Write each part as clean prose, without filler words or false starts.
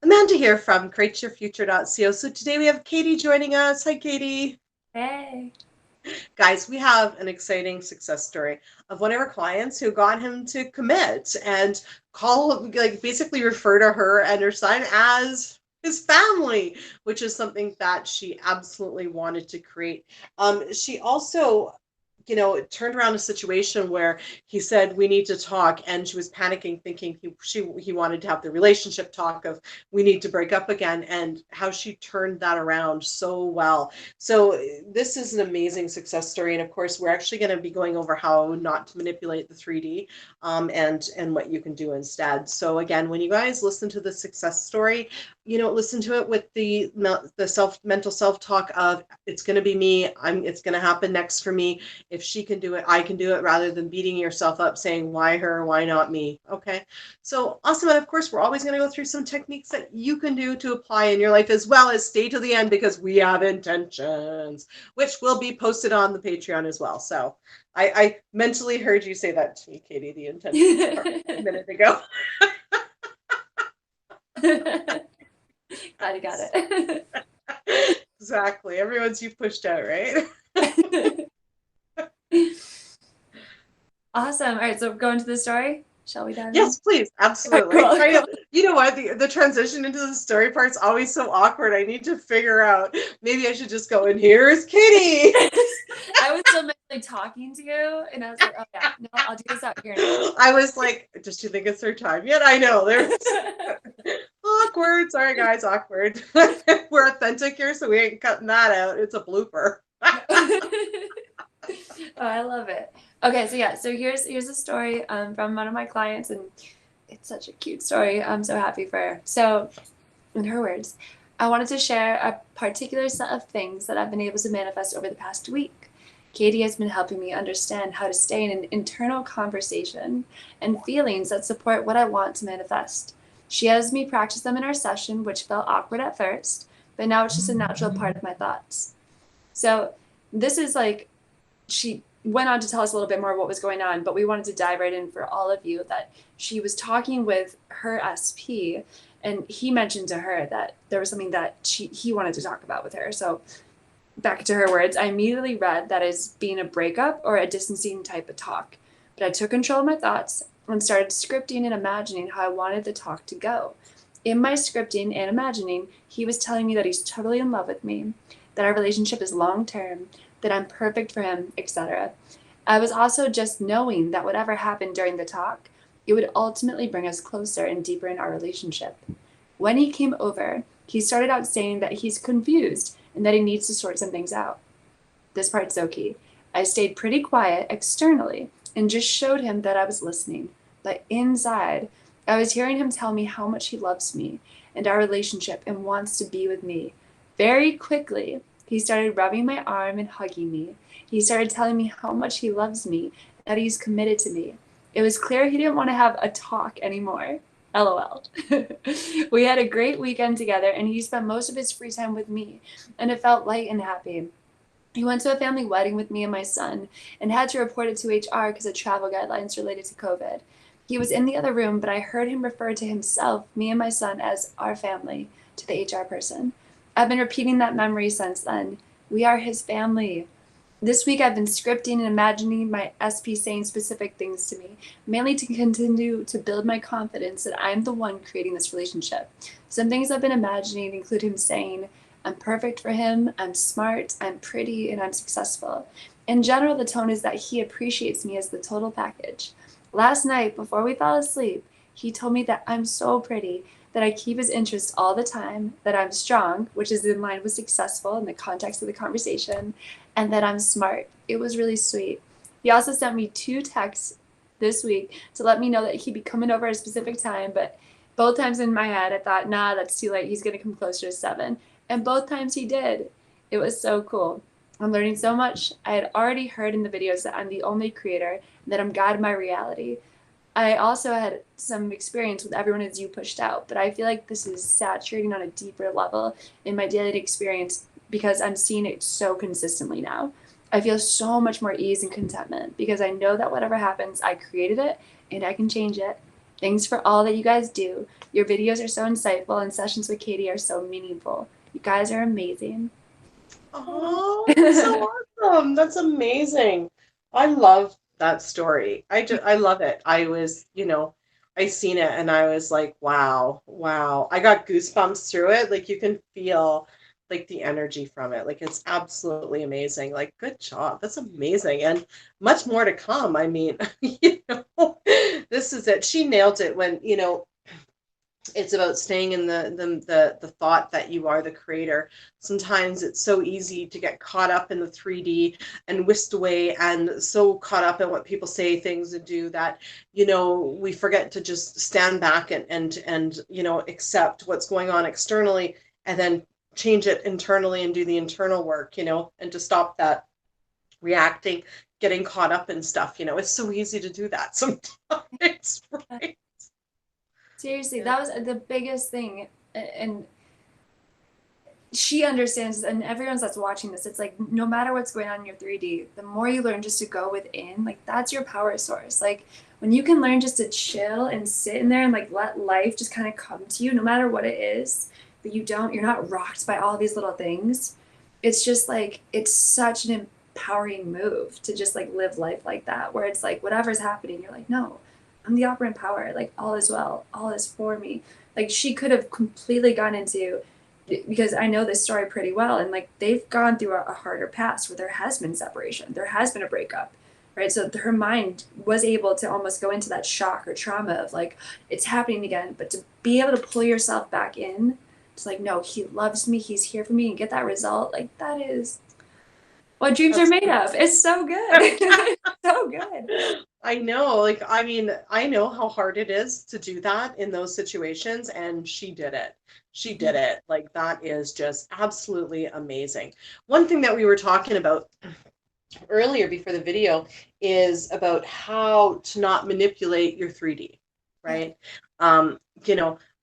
Amanda here from createyourfuture.co. So today we have Katie joining us. Hi, Katie. Hey. Guys, we have an exciting success story of one of our clients who got him to commit and basically refer to her and her son as his family, which is something that she absolutely wanted to create. She also it turned around a situation where he said we need to talk, and she was panicking, thinking he wanted to have the relationship talk of we need to break up again, and how she turned that around so well. So this is an amazing success story, and of course we're actually going to be going over how not to manipulate the 3D, and what you can do instead. So again, when you guys listen to the success story, listen to it with the mental self-talk of it's going to be me, it's going to happen next for me. If she can do it, I can do it, rather than beating yourself up saying, why her? Why not me? Okay. So awesome. And of course, we're always going to go through some techniques that you can do to apply in your life, as well as stay to the end because we have intentions, which will be posted on the Patreon as well. So I mentally heard you say that to me, Katie, the intentions part a minute ago. Glad you got it. Exactly. Everyone's you pushed out, right? Awesome. All right, so go into the story. Shall we dive in? Yes, please. Absolutely. Cool, I know. cool. You know what? The transition into the story part's always so awkward. I need to figure out. Maybe I should just go, and here's Kitty. I was still mentally talking to you, and I was like, oh yeah, no, I'll do this out here now. I was like, does she think it's her time yet? I know. There's awkward. Sorry, guys. Awkward. We're authentic here, so we ain't cutting that out. It's a blooper. Oh, I love it. Okay, so yeah, so here's a story from one of my clients, and it's such a cute story. I'm so happy for her. So, in her words, I wanted to share a particular set of things that I've been able to manifest over the past week. Katie has been helping me understand how to stay in an internal conversation and feelings that support what I want to manifest. She has me practice them in our session, which felt awkward at first, but now it's just a natural part of my thoughts. So, this is like she went on to tell us a little bit more what was going on, but we wanted to dive right in for all of you that she was talking with her SP, and he mentioned to her that there was something that he wanted to talk about with her. So back to her words, I immediately read that as being a breakup or a distancing type of talk. But I took control of my thoughts and started scripting and imagining how I wanted the talk to go. In my scripting and imagining, he was telling me that he's totally in love with me, that our relationship is long term, that I'm perfect for him, etc. I was also just knowing that whatever happened during the talk, it would ultimately bring us closer and deeper in our relationship. When he came over, he started out saying that he's confused and that he needs to sort some things out. This part's so key. I stayed pretty quiet externally and just showed him that I was listening. But inside, I was hearing him tell me how much he loves me and our relationship and wants to be with me. Very quickly, he started rubbing my arm and hugging me. He started telling me how much he loves me, that he's committed to me. It was clear he didn't want to have a talk anymore. LOL. We had a great weekend together, and he spent most of his free time with me, and it felt light and happy. He went to a family wedding with me and my son and had to report it to HR because of travel guidelines related to COVID. He was in the other room, but I heard him refer to himself, me and my son, as our family to the HR person. I've been repeating that memory since then. We are his family. This week I've been scripting and imagining my SP saying specific things to me, mainly to continue to build my confidence that I'm the one creating this relationship. Some things I've been imagining include him saying, I'm perfect for him, I'm smart, I'm pretty, and I'm successful. In general, the tone is that he appreciates me as the total package. Last night, before we fell asleep, he told me that I'm so pretty, that I keep his interest all the time, that I'm strong, which is in line with successful in the context of the conversation, and that I'm smart. It was really sweet. He also sent me 2 texts this week to let me know that he'd be coming over at a specific time, but both times in my head I thought, nah, that's too late. He's going to come closer to 7. And both times he did. It was so cool. I'm learning so much. I had already heard in the videos that I'm the only creator, and that I'm God in my reality. I also had some experience with everyone as you pushed out, but I feel like this is saturating on a deeper level in my daily experience because I'm seeing it so consistently now. I feel so much more ease and contentment because I know that whatever happens, I created it and I can change it. Thanks for all that you guys do. Your videos are so insightful and sessions with Katie are so meaningful. You guys are amazing. Oh, that's so awesome. That's amazing. I love that story. I love it. I was, I seen it and I was like, wow, wow. I got goosebumps through it. Like you can feel like the energy from it. Like it's absolutely amazing. Like good job. That's amazing. And much more to come. I mean, this is it. She nailed it when, it's about staying in the thought that you are the creator. Sometimes it's so easy to get caught up in the 3D and whisked away and so caught up in what people say, things and do that, we forget to just stand back and accept what's going on externally and then change it internally and do the internal work, and to stop that reacting, getting caught up in stuff. It's so easy to do that sometimes, right? Seriously, that was the biggest thing. And she understands, and everyone that's watching this, it's like no matter what's going on in your 3D, the more you learn just to go within, like that's your power source. Like when you can learn just to chill and sit in there and like let life just kind of come to you, no matter what it is, but you're not rocked by all these little things. It's just like it's such an empowering move to just like live life like that, where it's like whatever's happening, you're like, no, I'm the operant power. Like all is well, all is for me. Like she could have completely gone into, because I know this story pretty well, and like they've gone through a harder past where there has been separation, there has been a breakup, right? So her mind was able to almost go into that shock or trauma of like it's happening again, but to be able to pull yourself back in, it's like no, he loves me, he's here for me, and get that result. Like that is what dreams are made of. It's so good. So good. I know, like, I mean, I know how hard it is to do that in those situations, and she did it. She did it. Like, that is just absolutely amazing. One thing that we were talking about earlier before the video is about how to not manipulate your 3D, right? I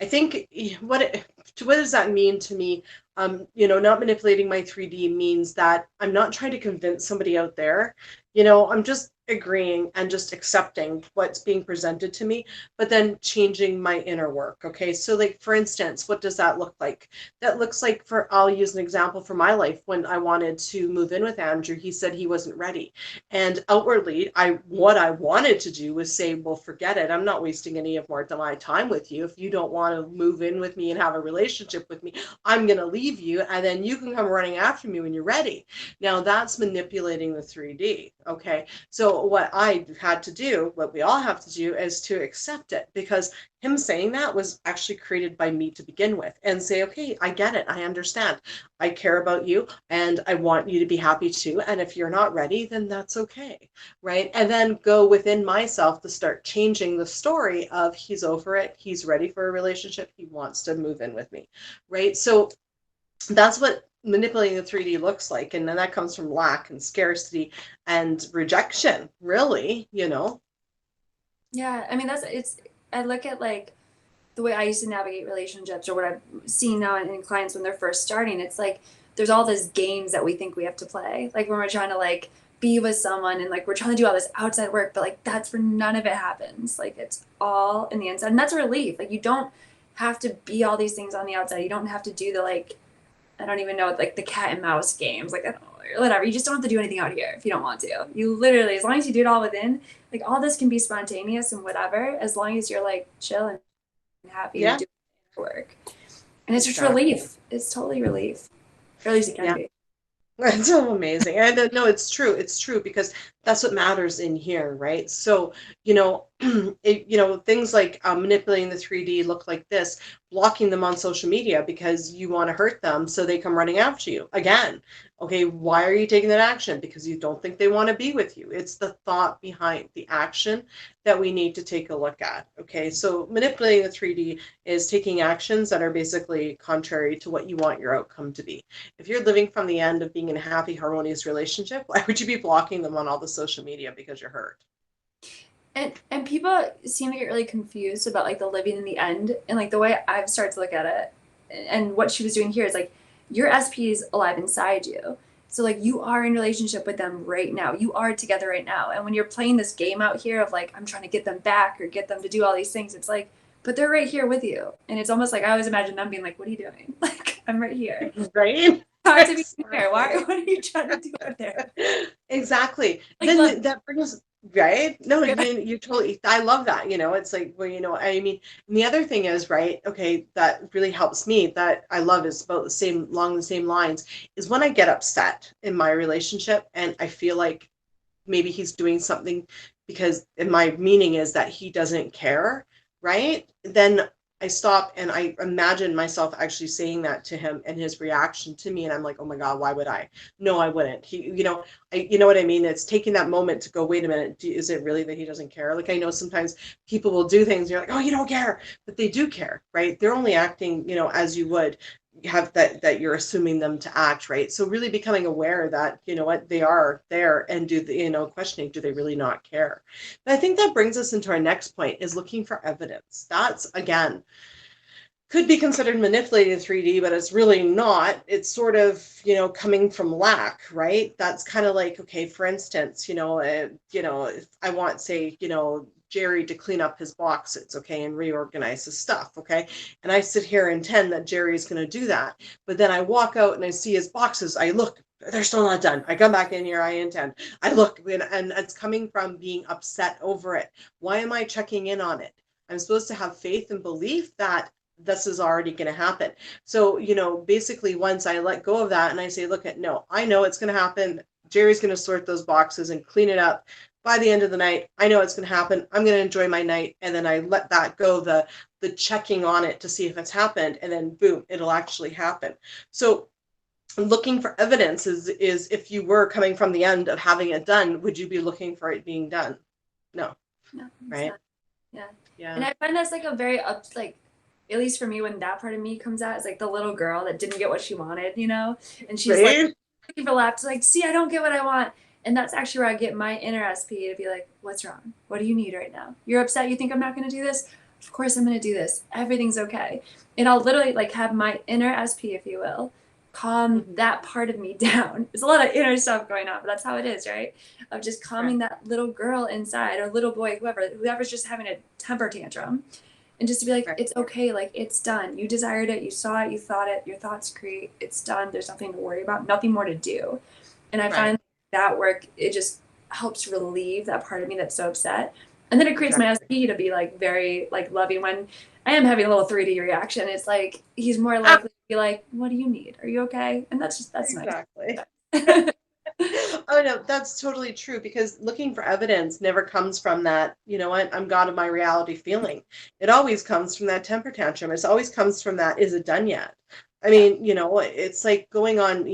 think what does that mean to me? Not manipulating my 3D means that I'm not trying to convince somebody out there. I'm just agreeing and just accepting what's being presented to me, but then changing my inner work. Okay. So like, for instance, what does that look like? That looks like I'll use an example for my life. When I wanted to move in with Andrew, he said he wasn't ready. And outwardly, what I wanted to do was say, well, forget it. I'm not wasting any of my time with you. If you don't want to move in with me and have a relationship with me, I'm going to leave you. And then you can come running after me when you're ready. Now that's manipulating the 3D. Okay. So what I had to do, what we all have to do, is to accept it, because him saying that was actually created by me to begin with, and say, okay, I get it. I understand. I care about you and I want you to be happy too. And if you're not ready, then that's okay. Right. And then go within myself to start changing the story of he's over it. He's ready for a relationship. He wants to move in with me. Right. So that's what manipulating the 3D looks like. And then that comes from lack and scarcity and rejection, really. Yeah, I mean I look at like the way I used to navigate relationships, or what I've seen now in clients when they're first starting. It's like there's all these games that we think we have to play. Like when we're trying to like be with someone and like we're trying to do all this outside work, but like that's where none of it happens. Like it's all in the inside. And that's a relief. Like you don't have to be all these things on the outside. You don't have to do the like, I don't even know, like the cat and mouse games. Like I don't know, whatever. You just don't have to do anything out here if you don't want to. You literally, as long as you do it all within, like all this can be spontaneous and whatever, as long as you're like chill and happy and Yeah. doing work. And it's just Exactly. relief. It's totally relief. Or at least it can Yeah. be. That's so amazing. And no, it's true. It's true, because that's what matters in here, right? So, things like manipulating the 3D look like this, blocking them on social media because you want to hurt them, so they come running after you. Again, okay, why are you taking that action? Because you don't think they want to be with you. It's the thought behind the action that we need to take a look at. Okay, so manipulating the 3D is taking actions that are basically contrary to what you want your outcome to be. If you're living from the end of being in a happy, harmonious relationship, why would you be blocking them on all the social media because you're hurt? And people seem to get really confused about like the living in the end, and like the way I've started to look at it, and what she was doing here is like your SP is alive inside you. So like you are in relationship with them right now. You are together right now. And when you're playing this game out here of like, I'm trying to get them back or get them to do all these things, it's like, but they're right here with you. And it's almost like I always imagine them being like, what are you doing? Like, I'm right here. Right? Hard to be here. Why? What are you trying to do out there? Exactly. Like, Then look, that brings, right? No, you totally, I love that, it's like, well, I mean, and the other thing is, right, okay, that really helps me, that I love is about along the same lines, is when I get upset in my relationship and I feel like maybe he's doing something because, and my meaning is that he doesn't care, right? Then I stop and I imagine myself actually saying that to him and his reaction to me. And I'm like, oh my God, why would I? No, I wouldn't. You know what I mean? It's taking that moment to go, wait a minute, is it really that he doesn't care? Like, I know sometimes people will do things, you're like, oh, you don't care, but they do care, right? They're only acting, as you would have that you're assuming them to act, right? So really becoming aware that, what, they are there, and do the, questioning, do they really not care? But I think that brings us into our next point, is looking for evidence. That's, again, could be considered manipulated 3D, but it's really not. It's sort of, coming from lack, right? That's kind of like, okay, for instance, if I want, say, Jerry to clean up his boxes, okay, and reorganize his stuff, okay, and I sit here and intend that Jerry's going to do that, but then I walk out and I see his boxes, I look, they're still not done. I come back in here, I intend, I look, and it's coming from being upset over it. Why am I checking in on it? I'm supposed to have faith and belief that this is already going to happen. So, basically once I let go of that and I say, look, no, I know it's going to happen. Jerry's going to sort those boxes and clean it up by the end of the night. I know it's going to happen. I'm going to enjoy my night. And then I let that go, the checking on it to see if it's happened, and then boom, it'll actually happen. So looking for evidence is if you were coming from the end of having it done, would you be looking for it being done? No. No, right? Yeah. Yeah. And I find that's like a very at least for me, when that part of me comes out, it's like the little girl that didn't get what she wanted, and she's right? like looking for laps, like, see, I don't get what I want. And that's actually where I get my inner SP to be like, what's wrong? What do you need right now? You're upset. You think I'm not going to do this? Of course I'm going to do this. Everything's okay. And I'll literally like have my inner SP, if you will, calm that part of me down. There's a lot of inner stuff going on, but that's how it is, right? Of just calming that little girl inside, or little boy, whoever's just having a temper tantrum. And just to be like, it's okay, like, it's done. You desired it, you saw it, you thought it, your thoughts create, it's done. There's nothing to worry about, nothing more to do. And I find that work, it just helps relieve that part of me that's so upset. And then it creates my SP to be like very like loving. When I am having a little 3D reaction, it's like he's more likely to be like, what do you need? Are you okay? And that's nice. Oh no, that's totally true, because looking for evidence never comes from that, you know what, I'm God of my reality feeling. It always comes from that temper tantrum. It always comes from that, is it done yet? I mean, it's like going on,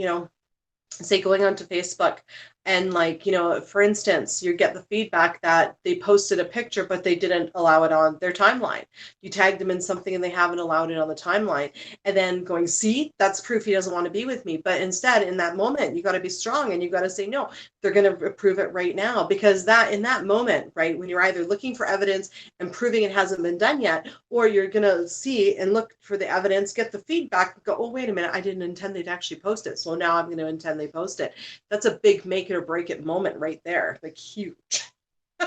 say going onto Facebook, and like, for instance, you get the feedback that they posted a picture, but they didn't allow it on their timeline. You tagged them in something and they haven't allowed it on the timeline. And then going, see, that's proof he doesn't want to be with me. But instead, in that moment, you got to be strong and you got to say, no, they're going to approve it right now. Because that in that moment, right, when you're either looking for evidence and proving it hasn't been done yet, or you're going to see and look for the evidence, get the feedback, go, oh, wait a minute, I didn't intend they'd actually post it. So now I'm going to intend they post it. That's a big make it or break it moment right there. Like, huge.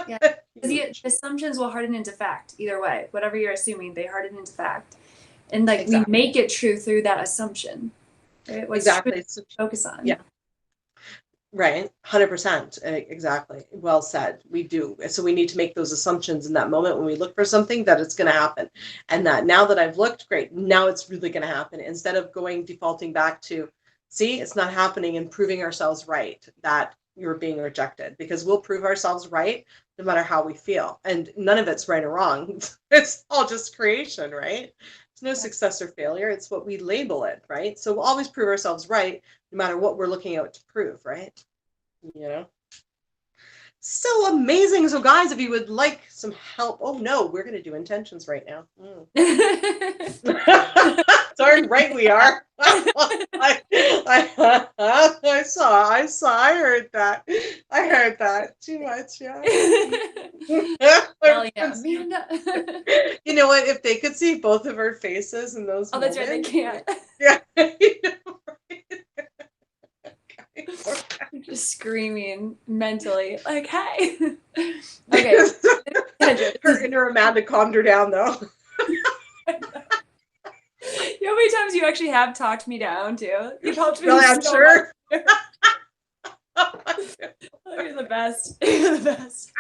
Yeah. The assumptions will harden into fact either way. Whatever you're assuming, they harden into fact. And like we make it true through that assumption. Right? What's true to focus on. Yeah. Right. 100%. Exactly. Well said. We do. So we need to make those assumptions in that moment when we look for something, that it's going to happen. And that now that I've looked, great, now it's really going to happen. Instead of defaulting back to, see, it's not happening, and proving ourselves right that you're being rejected, because we'll prove ourselves right no matter how we feel. And none of it's right or wrong. It's all just creation, right? It's no success or failure. It's what we label it, right? So we'll always prove ourselves right no matter what we're looking out to prove, right? So amazing. So guys, if you would like some help, oh no, we're going to do intentions right now. Darn right we are. I heard that. I heard that too much. Yeah. You know what? If they could see both of our faces in those moments, that's right, they can't. Yeah. just screaming mentally, like, hey. Okay. Her inner Amanda calmed her down, though. You know how many times you actually have talked me down, too? You've helped me Really, I'm so sure. much. Oh, you're the best. You're the best.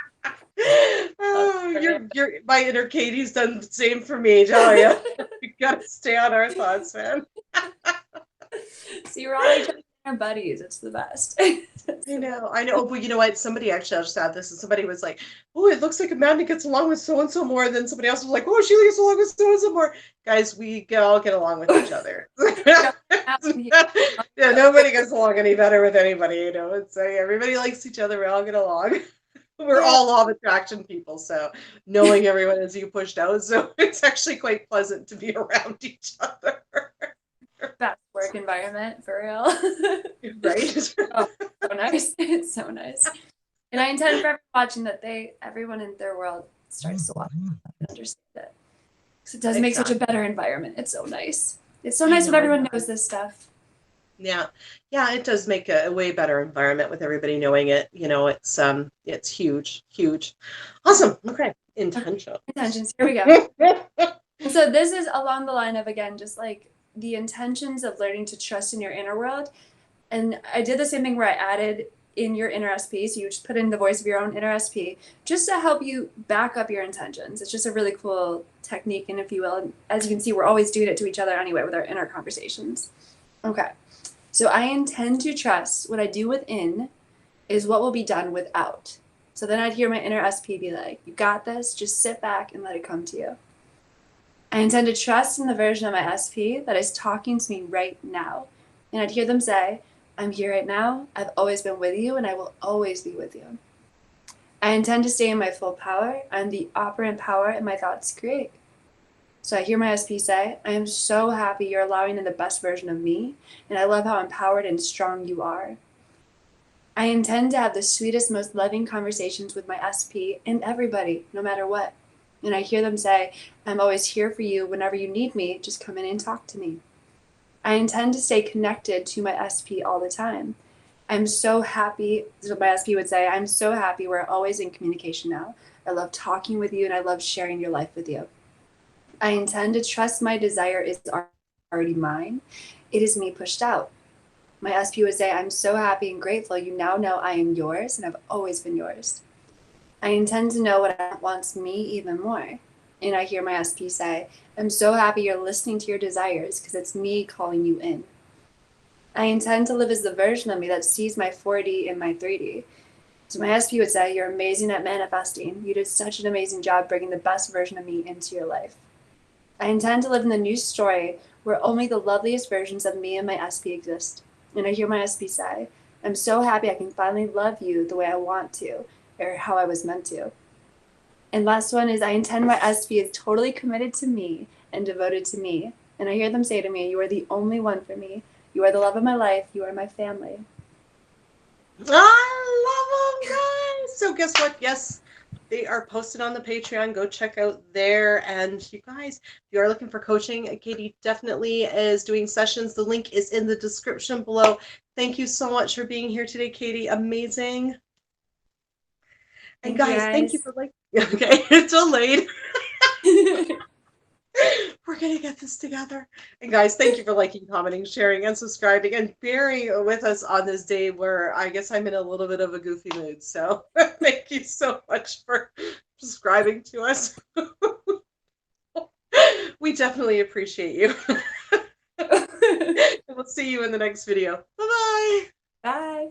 Oh, you're my inner Katie's done the same for me, tell you. We gotta stay on our thoughts, man. So you're all each other buddies. It's the best. I know. Well, you know what? Somebody actually just said this, and somebody was like, "Oh, it looks like Amanda gets along with so and so more." And then somebody else was like, "Oh, she gets along with so and so more." Guys, we all get along with each other. Yeah, nobody gets along any better with anybody. You know, it's everybody likes each other. We all get along. We're all law of attraction people, so knowing everyone as you pushed out, so it's actually quite pleasant to be around each other. Best work environment, for real. Right? Oh, so nice. It's so nice. And I intend for everyone watching that everyone in their world starts to watch and understand it. Because it does make such a better environment. It's so nice. It's so nice when everyone knows this stuff. Yeah, it does make a way better environment with everybody knowing it. You know, it's huge, huge. Awesome. Okay, intentions. Here we go. So this is along the line of, again, just like the intentions of learning to trust in your inner world. And I did the same thing where I added in your inner SP. So you just put in the voice of your own inner SP just to help you back up your intentions. It's just a really cool technique, and if you will, and as you can see, we're always doing it to each other anyway with our inner conversations. Okay. So I intend to trust what I do within is what will be done without. So then I'd hear my inner SP be like, you got this, just sit back and let it come to you. I intend to trust in the version of my SP that is talking to me right now. And I'd hear them say, I'm here right now, I've always been with you, and I will always be with you. I intend to stay in my full power. I'm the operant power and my thoughts create. So I hear my SP say, I am so happy you're allowing in the best version of me, and I love how empowered and strong you are. I intend to have the sweetest, most loving conversations with my SP and everybody, no matter what. And I hear them say, I'm always here for you whenever you need me, just come in and talk to me. I intend to stay connected to my SP all the time. I'm so happy, this is what my SP would say, I'm so happy we're always in communication now. I love talking with you and I love sharing your life with you. I intend to trust my desire is already mine. It is me pushed out. My SP would say, I'm so happy and grateful you now know I am yours and I've always been yours. I intend to know what wants me even more. And I hear my SP say, I'm so happy you're listening to your desires because it's me calling you in. I intend to live as the version of me that sees my 4D and my 3D. So my SP would say, you're amazing at manifesting. You did such an amazing job bringing the best version of me into your life. I intend to live in the new story where only the loveliest versions of me and my SP exist. And I hear my SP say, I'm so happy I can finally love you the way I want to, or how I was meant to. And last one is I intend my SP is totally committed to me and devoted to me. And I hear them say to me, you are the only one for me. You are the love of my life. You are my family. I love them, guys. So guess what? Yes, they are posted on the Patreon. Go check out there. And you guys, if you are looking for coaching, Katie definitely is doing sessions. The link is in the description below. Thank you so much for being here today, Katie. Amazing. And guys, thank you for okay, it's delayed. We're gonna get this together. And guys, thank you for liking, commenting, sharing, and subscribing, and bearing with us on this day where I guess I'm in a little bit of a goofy mood. So thank you so much for subscribing to us. We definitely appreciate you. And we'll see you in the next video. Bye-bye. Bye.